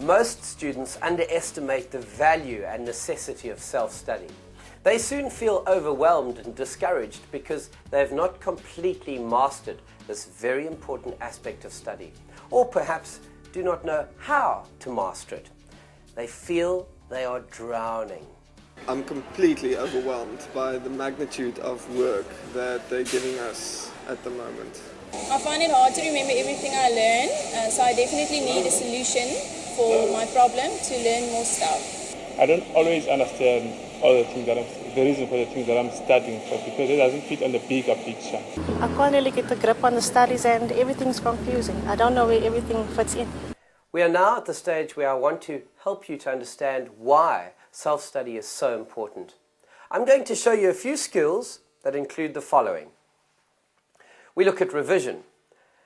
Most students underestimate the value and necessity of self-study. They soon feel overwhelmed and discouraged because they have not completely mastered this very important aspect of study, or perhaps do not know how to master it. They feel they are drowning. I'm completely overwhelmed by the magnitude of work that they're giving us at the moment. I find it hard to remember everything I learn, so I definitely need a solution for my problem to learn more stuff. I don't always understand all the things the reason for the things that I'm studying for, because it doesn't fit on the bigger picture. I can't really get a grip on the studies and everything's confusing. I don't know where everything fits in. We are now at the stage where I want to help you to understand why self-study is so important. I'm going to show you a few skills that include the following. We look at revision,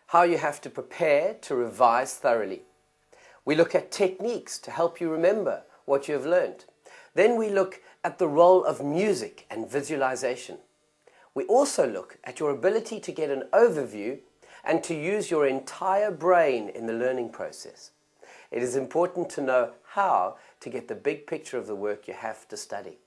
how you have to prepare to revise thoroughly. We look at techniques to help you remember what you have learned. Then we look at the role of music and visualization. We also look at your ability to get an overview and to use your entire brain in the learning process. It is important to know how to get the big picture of the work you have to study.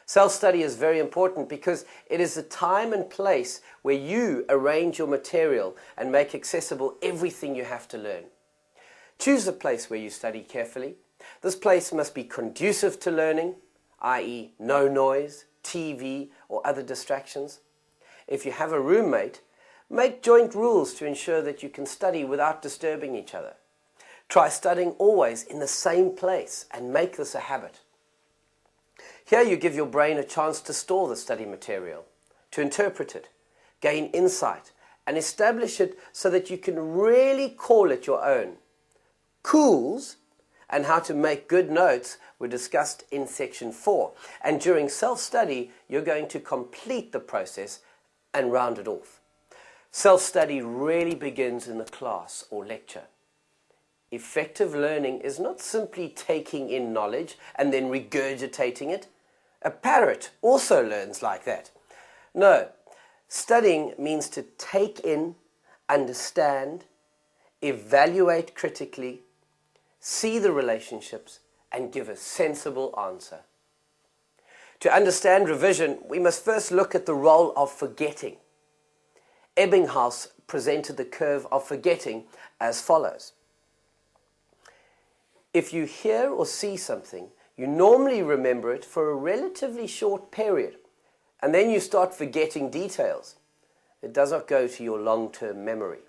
Self-study is very important because it is the time and place where you arrange your material and make accessible everything you have to learn. Choose a place where you study carefully. This place must be conducive to learning, i.e. no noise, TV or other distractions. If you have a roommate, make joint rules to ensure that you can study without disturbing each other. Try studying always in the same place and make this a habit. Here you give your brain a chance to store the study material, to interpret it, gain insight and establish it so that you can really call it your own. Tools and how to make good notes were discussed in section 4, and during self-study you're going to complete the process and round it off. Self-study really begins in the class or lecture. Effective learning is not simply taking in knowledge and then regurgitating it. A parrot also learns like that. No, studying means to take in, understand, evaluate critically, see the relationships, and give a sensible answer. To understand revision, we must first look at the role of forgetting. Ebbinghaus presented the curve of forgetting as follows. If you hear or see something, you normally remember it for a relatively short period, and then you start forgetting details. It does not go to your long-term memory.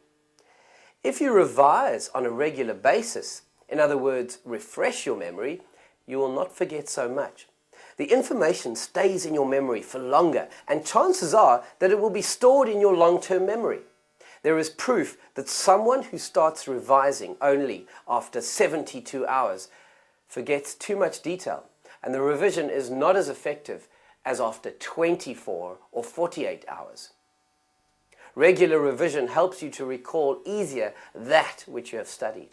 If you revise on a regular basis, in other words, refresh your memory, you will not forget so much. The information stays in your memory for longer, and chances are that it will be stored in your long-term memory. There is proof that someone who starts revising only after 72 hours forgets too much detail, and the revision is not as effective as after 24 or 48 hours. Regular revision helps you to recall easier that which you have studied.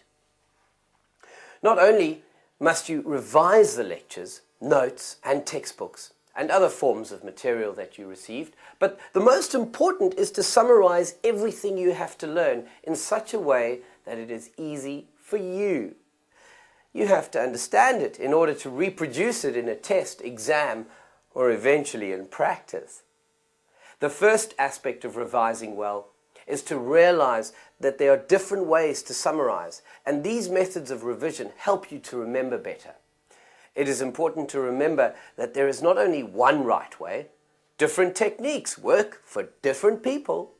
Not only must you revise the lectures, notes and textbooks and other forms of material that you received, but the most important is to summarize everything you have to learn in such a way that it is easy for you. You have to understand it in order to reproduce it in a test, exam, or eventually in practice. The first aspect of revising well is to realize that there are different ways to summarize, and these methods of revision help you to remember better. It is important to remember that there is not only one right way. Different techniques work for different people.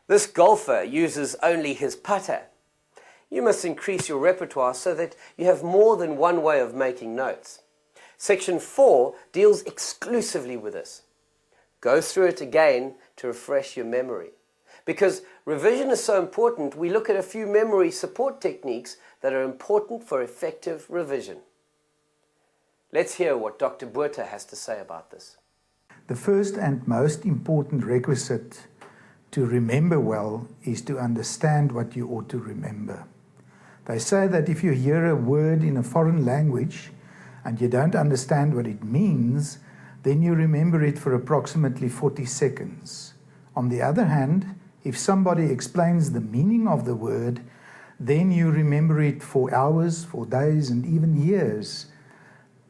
This golfer uses only his putter. You must increase your repertoire so that you have more than one way of making notes. Section 4 deals exclusively with this. Go through it again to refresh your memory. Because revision is so important, we look at a few memory support techniques that are important for effective revision. Let's hear what Dr. Botha has to say about this. The first and most important requisite to remember well is to understand what you ought to remember. They say that if you hear a word in a foreign language and you don't understand what it means, then you remember it for approximately 40 seconds. On the other hand, if somebody explains the meaning of the word, then you remember it for hours, for days, and even years.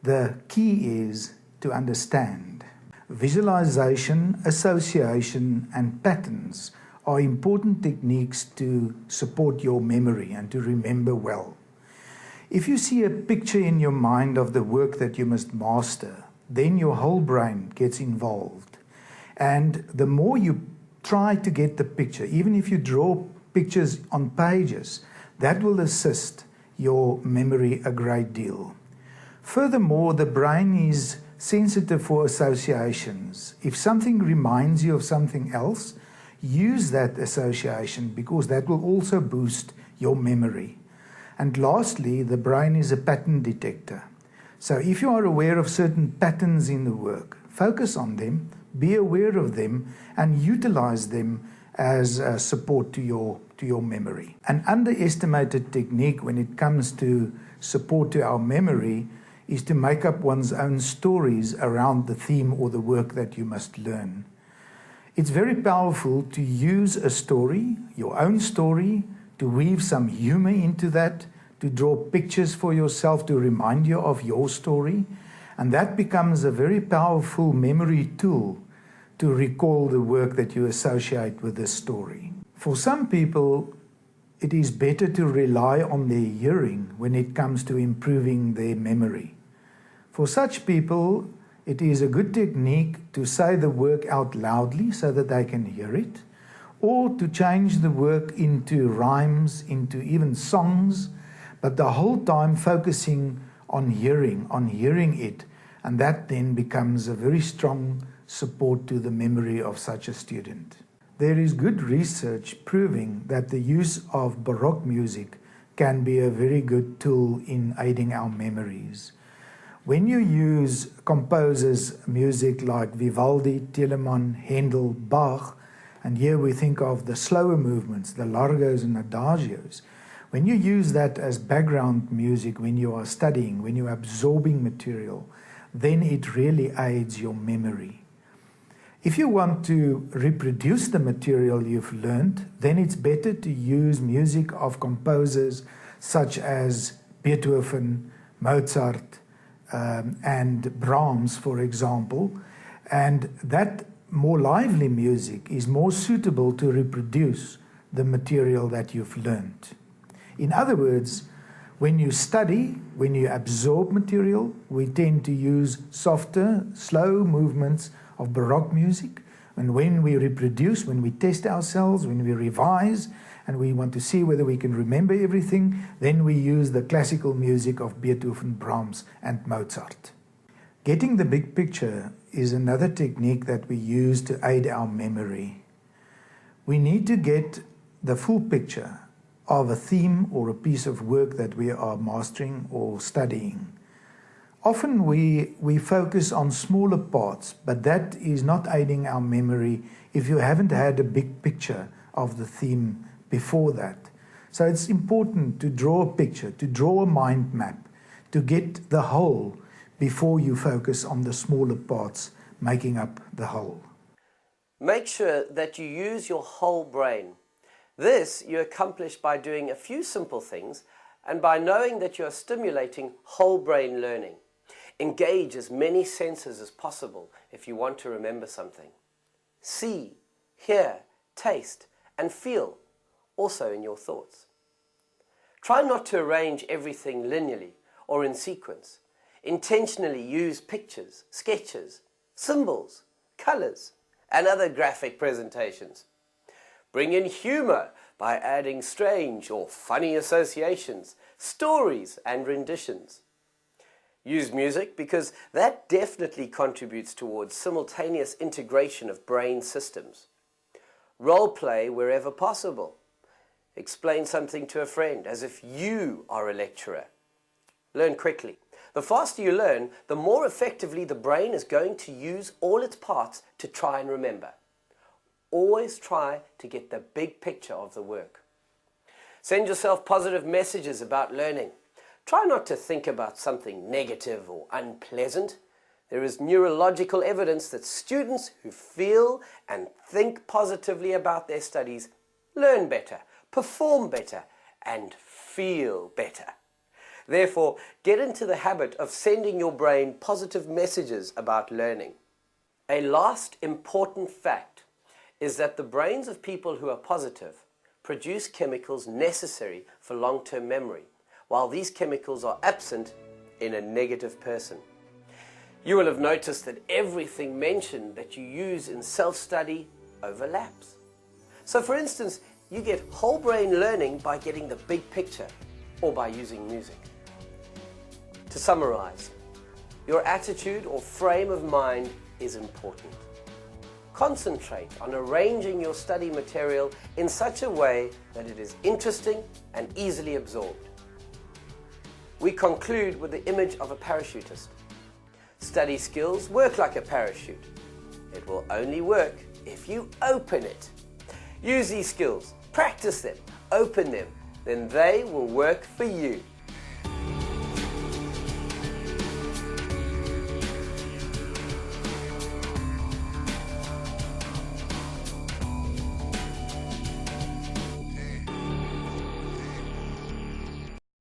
The key is to understand. Visualization, association, and patterns are important techniques to support your memory and to remember well. If you see a picture in your mind of the work that you must master, then your whole brain gets involved. And the more you try to get the picture, even if you draw pictures on pages, that will assist your memory a great deal. Furthermore, the brain is sensitive for associations. If something reminds you of something else, use that association because that will also boost your memory. And lastly, the brain is a pattern detector. So if you are aware of certain patterns in the work, focus on them, be aware of them, and utilize them as support to your memory. An underestimated technique when it comes to support to our memory is to make up one's own stories around the theme or the work that you must learn. It's very powerful to use a story, your own story, to weave some humor into that, to draw pictures for yourself to remind you of your story, and that becomes a very powerful memory tool to recall the work that you associate with this story. For some people, it is better to rely on their hearing when it comes to improving their memory. For such people, it is a good technique to say the work out loudly so that they can hear it, or to change the work into rhymes, into even songs, but the whole time focusing on hearing it, and that then becomes a very strong support to the memory of such a student. There is good research proving that the use of Baroque music can be a very good tool in aiding our memories. When you use composers' music like Vivaldi, Telemann, Handel, Bach, and here we think of the slower movements, the largos and adagios. When you use that as background music, when you are studying, when you're absorbing material, then it really aids your memory. If you want to reproduce the material you've learned, then it's better to use music of composers such as Beethoven, Mozart, and Brahms, for example, and that more lively music is more suitable to reproduce the material that you've learned. In other words, when you study, when you absorb material, we tend to use softer, slow movements of Baroque music. And when we reproduce, when we test ourselves, when we revise, and we want to see whether we can remember everything, then we use the classical music of Beethoven, Brahms, and Mozart. Getting the big picture is another technique that we use to aid our memory. We need to get the full picture of a theme or a piece of work that we are mastering or studying. Often we focus on smaller parts, but that is not aiding our memory if you haven't had a big picture of the theme before that. So it's important to draw a picture, to draw a mind map, to get the whole before you focus on the smaller parts making up the whole. Make sure that you use your whole brain. This you accomplish by doing a few simple things and by knowing that you are stimulating whole brain learning. Engage as many senses as possible if you want to remember something. See, hear, taste, and feel, also in your thoughts. Try not to arrange everything linearly or in sequence. Intentionally use pictures, sketches, symbols, colors, and other graphic presentations. Bring in humor by adding strange or funny associations, stories, and renditions. Use music because that definitely contributes towards simultaneous integration of brain systems. Role play wherever possible. Explain something to a friend as if you are a lecturer. Learn quickly. The faster you learn, the more effectively the brain is going to use all its parts to try and remember. Always try to get the big picture of the work. Send yourself positive messages about learning. Try not to think about something negative or unpleasant. There is neurological evidence that students who feel and think positively about their studies learn better, perform better, and feel better. Therefore, get into the habit of sending your brain positive messages about learning. A last important fact is that the brains of people who are positive produce chemicals necessary for long-term memory, while these chemicals are absent in a negative person. You will have noticed that everything mentioned that you use in self-study overlaps. So for instance, you get whole brain learning by getting the big picture or by using music. To summarize, your attitude or frame of mind is important. Concentrate on arranging your study material in such a way that it is interesting and easily absorbed. We conclude with the image of a parachutist. Study skills work like a parachute. It will only work if you open it. Use these skills, practice them, open them, then they will work for you.